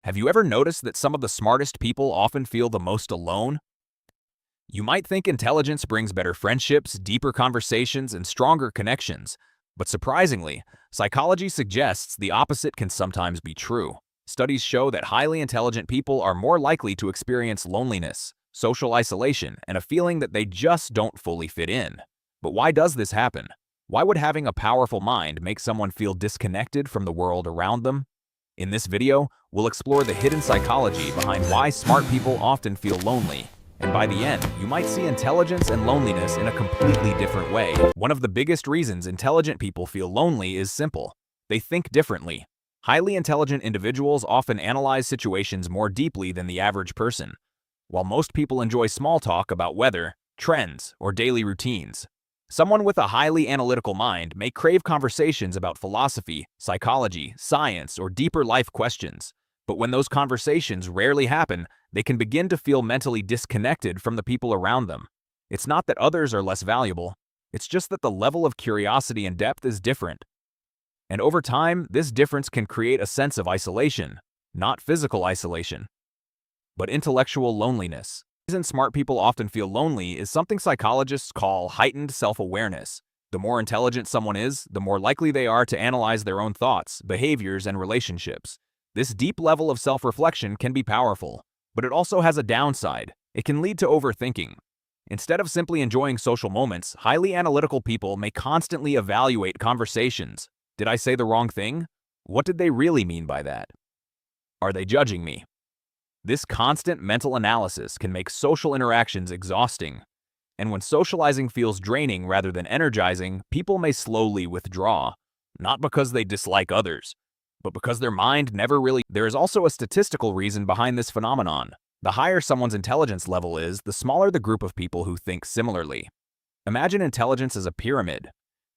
Have you ever noticed that some of the smartest people often feel the most alone? You might think intelligence brings better friendships, deeper conversations, and stronger connections, but surprisingly, psychology suggests the opposite can sometimes be true. Studies show that highly intelligent people are more likely to experience loneliness, social isolation, and a feeling that they just don't fully fit in. But why does this happen? Why would having a powerful mind make someone feel disconnected from the world around them? In this video, we'll explore the hidden psychology behind why smart people often feel lonely. And by the end, you might see intelligence and loneliness in a completely different way. One of the biggest reasons intelligent people feel lonely is simple. They think differently. Highly intelligent individuals often analyze situations more deeply than the average person. While most people enjoy small talk about weather, trends, or daily routines, someone with a highly analytical mind may crave conversations about philosophy, psychology, science, or deeper life questions. But when those conversations rarely happen, they can begin to feel mentally disconnected from the people around them. It's not that others are less valuable, it's just that the level of curiosity and depth is different. And over time, this difference can create a sense of isolation, not physical isolation, but intellectual loneliness. The reason smart people often feel lonely is something psychologists call heightened self-awareness. The more intelligent someone is, the more likely they are to analyze their own thoughts, behaviors, and relationships. This deep level of self-reflection can be powerful, but it also has a downside. It can lead to overthinking. Instead of simply enjoying social moments, highly analytical people may constantly evaluate conversations. Did I say the wrong thing? What did they really mean by that? Are they judging me? This constant mental analysis can make social interactions exhausting. And when socializing feels draining rather than energizing, people may slowly withdraw, not because they dislike others, but because their mind never really... There is also a statistical reason behind this phenomenon. The higher someone's intelligence level is, the smaller the group of people who think similarly. Imagine intelligence as a pyramid.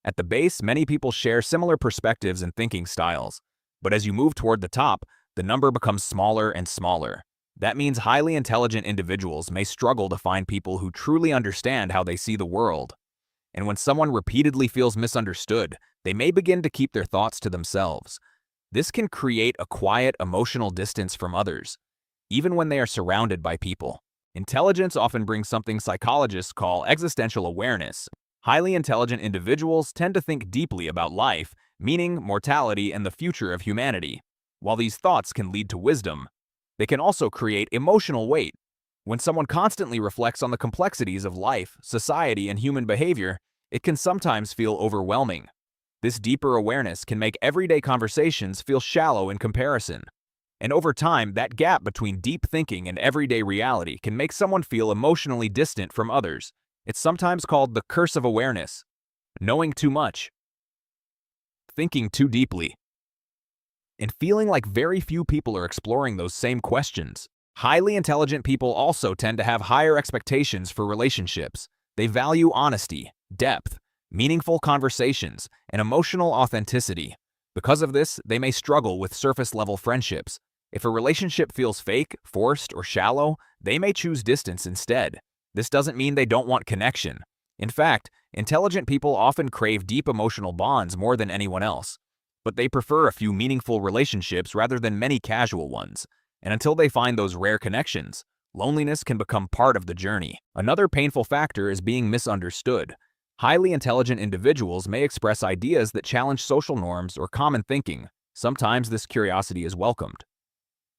At the base, many people share similar perspectives and thinking styles. But as you move toward the top, the number becomes smaller and smaller. That means highly intelligent individuals may struggle to find people who truly understand how they see the world. And when someone repeatedly feels misunderstood, they may begin to keep their thoughts to themselves. This can create a quiet, emotional distance from others, even when they are surrounded by people. Intelligence often brings something psychologists call existential awareness. Highly intelligent individuals tend to think deeply about life, meaning, mortality, and the future of humanity. While these thoughts can lead to wisdom, they can also create emotional weight. When someone constantly reflects on the complexities of life, society, and human behavior, it can sometimes feel overwhelming. This deeper awareness can make everyday conversations feel shallow in comparison. And over time, that gap between deep thinking and everyday reality can make someone feel emotionally distant from others. It's sometimes called the curse of awareness. Knowing too much, thinking too deeply, and feeling like very few people are exploring those same questions. Highly intelligent people also tend to have higher expectations for relationships. They value honesty, depth, meaningful conversations, and emotional authenticity. Because of this, they may struggle with surface-level friendships. If a relationship feels fake, forced, or shallow, they may choose distance instead. This doesn't mean they don't want connection. In fact, intelligent people often crave deep emotional bonds more than anyone else. But they prefer a few meaningful relationships rather than many casual ones. And until they find those rare connections, loneliness can become part of the journey. Another painful factor is being misunderstood. Highly intelligent individuals may express ideas that challenge social norms or common thinking. Sometimes this curiosity is welcomed.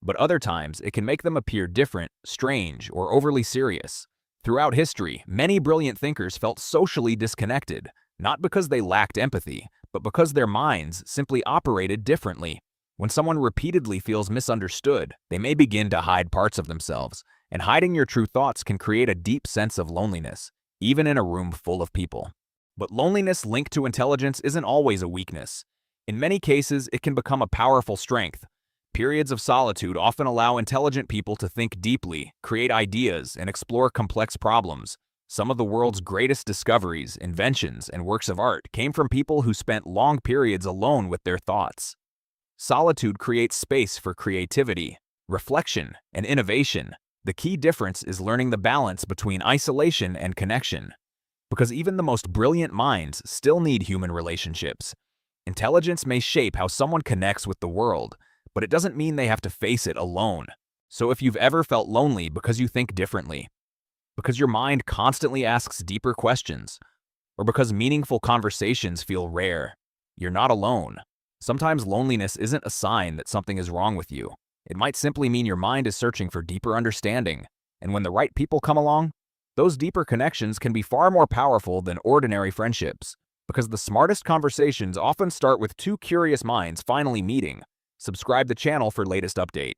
But other times, it can make them appear different, strange, or overly serious. Throughout history, many brilliant thinkers felt socially disconnected, not because they lacked empathy, but because their minds simply operated differently. When someone repeatedly feels misunderstood, they may begin to hide parts of themselves, and hiding your true thoughts can create a deep sense of loneliness, even in a room full of people. But loneliness linked to intelligence isn't always a weakness. In many cases, it can become a powerful strength. Periods of solitude often allow intelligent people to think deeply, create ideas, and explore complex problems. Some of the world's greatest discoveries, inventions, and works of art came from people who spent long periods alone with their thoughts. Solitude creates space for creativity, reflection, and innovation. The key difference is learning the balance between isolation and connection. Because even the most brilliant minds still need human relationships. Intelligence may shape how someone connects with the world, but it doesn't mean they have to face it alone. So if you've ever felt lonely because you think differently, because your mind constantly asks deeper questions, or because meaningful conversations feel rare, you're not alone. Sometimes loneliness isn't a sign that something is wrong with you. It might simply mean your mind is searching for deeper understanding, and when the right people come along, those deeper connections can be far more powerful than ordinary friendships, because the smartest conversations often start with two curious minds finally meeting. Subscribe the channel for latest update.